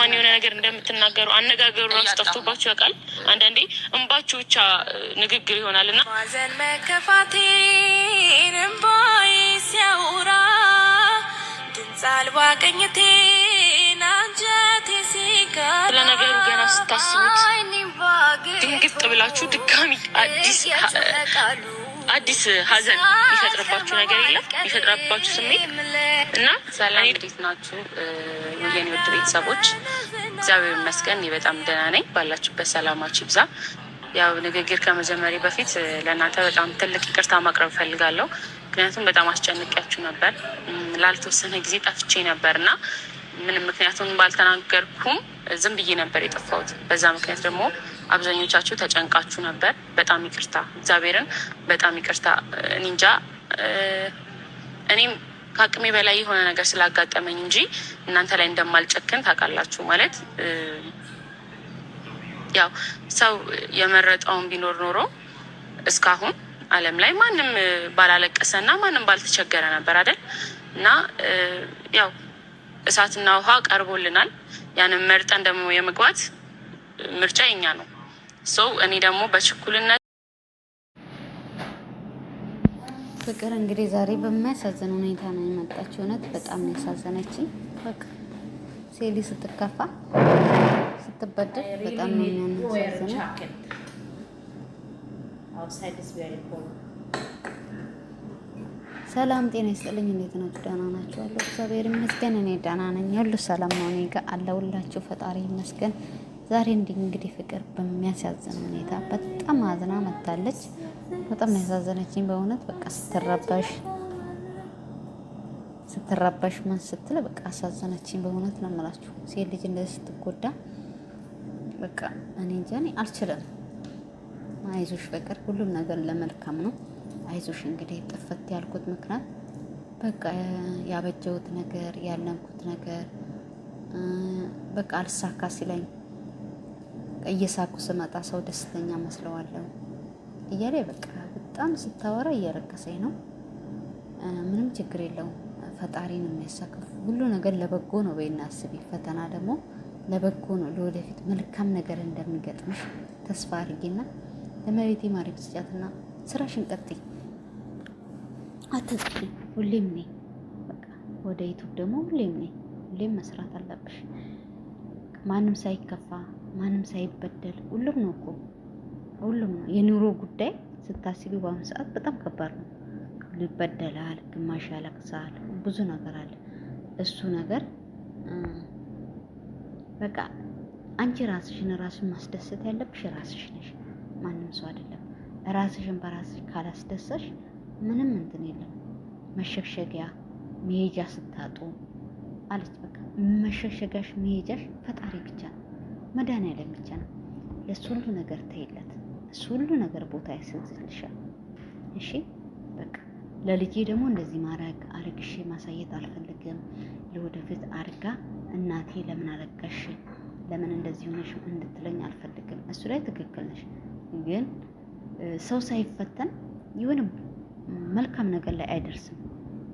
ለማን የሆነ ነገር እንደምትናገሩ አነጋገሩ ራሱ ጠፍቶባችሁ ያውቃል? አንዳንዴ እንባችሁ ብቻ ንግግር ይሆናልና ማዘን መከፋቴን እንባዬ ሲያወራ ድምፅ አልባ ቅኝቴን አንጀቴ ሲጋራ ለነገሩ ገና ስታስቡት ድንግጥ ብላችሁ ድጋሚ አዲስ ሀዘን ይፈጥርባችሁ ነገር የለም? ይፈጥርባችሁ ስሜት እና ሰላም እንዴት ናችሁ የኔ ውድ ቤተሰቦች? እግዚአብሔር ይመስገን በጣም ደህና ነኝ። ባላችሁበት ሰላማችሁ ይብዛ። ያው ንግግር ከመጀመሪያ በፊት ለእናንተ በጣም ትልቅ ይቅርታ ማቅረብ ፈልጋለሁ። ምክንያቱም በጣም አስጨንቂያችሁ ነበር። ላልተወሰነ ጊዜ ጠፍቼ ነበርና ምንም ምክንያቱን ባልተናገርኩም ዝም ብዬ ነበር የጠፋሁት። በዛ ምክንያት ደግሞ አብዛኞቻችሁ ተጨንቃችሁ ነበር። በጣም ይቅርታ፣ እግዚአብሔርን በጣም ይቅርታ። እንጃ እኔም ከአቅሜ በላይ የሆነ ነገር ስላጋጠመኝ እንጂ እናንተ ላይ እንደማልጨክን ታውቃላችሁ። ማለት ያው ሰው የመረጠውን ቢኖር ኖሮ እስካሁን ዓለም ላይ ማንም ባላለቀሰና ማንም ባልተቸገረ ነበር አይደል? እና ያው እሳትና ውሃ ቀርቦልናል። ያንን መርጠን ደግሞ የመግባት ምርጫ የኛ ነው። እኔ ደግሞ በችኩልነት ፍቅር እንግዲህ ዛሬ በሚያሳዝን ሁኔታ ነው የመጣችው። እውነት በጣም ነው ያሳዘነችኝ። በቃ ሴሊ ስትከፋ ስትበደል በጣም ነው የሚያሳዝነው። ሰላም ጤና ይስጥልኝ። እንዴት ናችሁ? ደህና ናችሁ? አለሁ እግዚአብሔር ይመስገን እኔ ደህና ነኝ። ሁሉ ሰላም ነው እኔ ጋር አለሁላችሁ። ፈጣሪ ይመስገን። ዛሬ እንግዲህ ፍቅር በሚያሳዝን ሁኔታ በጣም አዝና መታለች። በጣም ያሳዘነችኝ በእውነት በቃ ስትረባሽ ምን ስትል በቃ አሳዘነችኝ በእውነት ነው የምላችሁ። ሴት ልጅ እንደዚህ ስትጎዳ በቃ እኔ እንጃ እኔ አልችልም። አይዞሽ ፍቅር፣ ሁሉም ነገር ለመልካም ነው። አይዞሽ እንግዲህ ጥፍት ያልኩት ምክንያት በቃ ያበጀሁት ነገር ያለምኩት ነገር በቃ አልሳካ ሲለኝ እየሳኩ ስመጣ ሰው ደስተኛ መስለዋለሁ እያለ በቃ በጣም ስታወራ እያለቀሰኝ ነው። ምንም ችግር የለውም። ፈጣሪን የሚያሳክፍ ሁሉ ነገር ለበጎ ነው። በይና አስቢ። ፈተና ደግሞ ለበጎ ነው። ለወደፊት መልካም ነገር እንደሚገጥምሽ ተስፋ አድርጊና ለመሬቴ ማሪክ ስጫትና ስራሽን ቀጥይ፣ አትጥፊ። ሁሌም ነኝ በቃ ወደ ዩቱብ ደግሞ ሁሌም መስራት አለብሽ። ማንም ሳይከፋ ማንም ሳይበደል ሁሉም ነው እኮ ሁሉም ነው። የኑሮ ጉዳይ ስታስቢ በአሁኑ ሰዓት በጣም ከባድ ነው። ይበደላል፣ ግማሽ ያለቅሳል፣ ብዙ ነገር አለ። እሱ ነገር በቃ አንቺ ራስሽን ማስደሰት ያለብሽ ራስሽ ነሽ፣ ማንም ሰው አይደለም። ራስሽን በራስሽ ካላስደሰሽ ምንም እንትን የለም። መሸሸጊያ መሄጃ ስታጡ አለች በቃ መሸሸጋሽ መሄጃሽ ፈጣሪ ብቻ ነው፣ መድኃኒዓለም ብቻ ነው። ለሱ ሁሉ ነገር ተይለት፣ እሱ ሁሉ ነገር ቦታ ያስይዝልሻል። እሺ በቃ ለልጄ ደግሞ እንደዚህ ማድረግ አርግሽ ማሳየት አልፈልግም። ለወደፊት አርጋ እናቴ ለምን አለቀሽ ለምን እንደዚህ ሆነሽ እንድትለኝ አልፈልግም። እሱ ላይ ትክክል ነሽ፣ ግን ሰው ሳይፈተን የሆነ መልካም ነገር ላይ አይደርስም።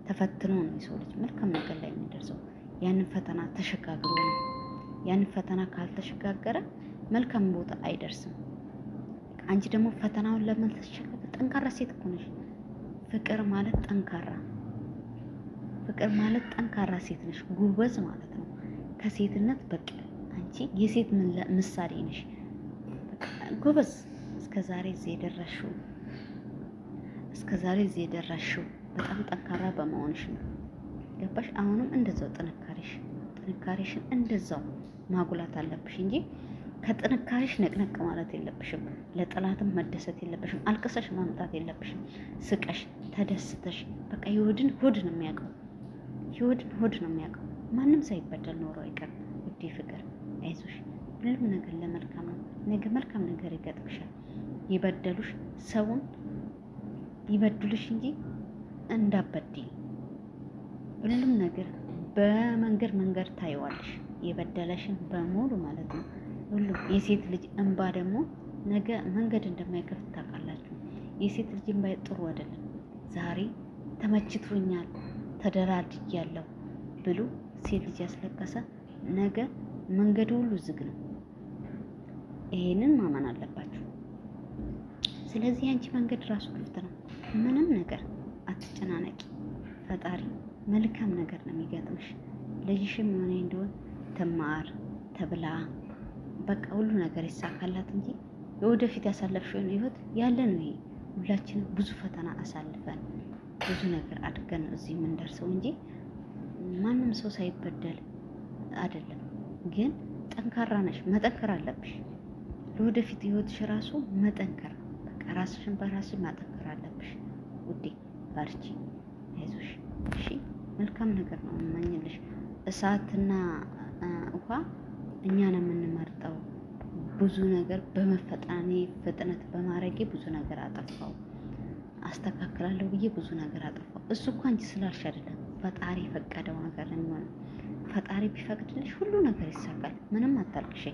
ተፈትኖ ነው የሰው ልጅ መልካም ነገር ላይ የሚደርሰው። ያንን ፈተና ተሸጋግሮ ነው። ያንን ፈተና ካልተሸጋገረ መልካም ቦታ አይደርስም። አንቺ ደግሞ ፈተናውን ለምን ተሸጋገረ? ጠንካራ ሴት እኮ ነሽ። ፍቅር ማለት ጠንካራ ሴት ነሽ፣ ጉበዝ ማለት ነው። ከሴትነት በቃ አንቺ የሴት ምሳሌ ነሽ። በቃ ጉበዝ። እስከዛሬ እዚህ የደረስሽው በጣም ጠንካራ በመሆንሽ ነው። ገባሽ? አሁንም እንደዛው ጥንካሬሽን እንደዛው ማጉላት አለብሽ እንጂ ከጥንካሬሽ ነቅነቅ ማለት የለብሽም። ለጠላትም መደሰት የለብሽም። አልቅሰሽ ማምጣት የለብሽም። ስቀሽ ተደስተሽ በቃ የሆድን ሆድ ነው የሚያውቀው። ማንም ሳይበደል ኖሮ አይቀርም። ውዴ ፍቅር አይዞሽ፣ ሁሉም ነገር ለመልካም ነው። ነገ መልካም ነገር ይገጥምሻል። ይበደሉሽ ሰውን ይበድሉሽ እንጂ እንዳበድይ ሁሉም ነገር በመንገድ ታይዋለሽ። የበደለሽን በሙሉ ማለት ነው። ሁሉም የሴት ልጅ እንባ ደግሞ ነገ መንገድ እንደማይከፍት ታውቃላችሁ። የሴት ልጅ እንባ ጥሩ አይደለም። ዛሬ ተመችቶኛል ተደራድያለሁ ብሎ ሴት ልጅ ያስለቀሰ ነገ መንገዱ ሁሉ ዝግ ነው። ይሄንን ማመን አለባችሁ። ስለዚህ አንቺ መንገድ ራሱ ክፍት ነው። ምንም ነገር አትጨናነቂ። ፈጣሪ መልካም ነገር ነው የሚገጥምሽ። ልጅሽም የሆነ እንደሆን ትማር ተብላ በቃ ሁሉ ነገር ይሳካላት እንጂ የወደፊት ያሳለፍሽውን ህይወት ያለ ነው። ይሄ ሁላችንም ብዙ ፈተና አሳልፈን ብዙ ነገር አድርገን ነው እዚህ የምንደርሰው እንጂ ማንም ሰው ሳይበደል አይደለም። ግን ጠንካራ ነሽ፣ መጠንከር አለብሽ። ለወደፊት ህይወትሽ ራሱ መጠንከር በቃ ራስሽን በራስሽ ማጠንከር አለብሽ ውዴ። ባርቺ፣ አይዞሽ። እሺ መልካም ነገር ነው የምመኝልሽ። እሳትና ውሃ እኛ ነው የምንመርጠው። ብዙ ነገር በመፈጣኔ ፍጥነት በማድረጌ ብዙ ነገር አጠፋው፣ አስተካክላለሁ ብዬ ብዙ ነገር አጠፋው። እሱ እኮ አንቺ ስላልሽ አይደለም፣ ፈጣሪ የፈቀደው ነገር ነው የሚሆነው። ፈጣሪ ቢፈቅድልሽ ሁሉ ነገር ይሳካል። ምንም አታልቅሽ።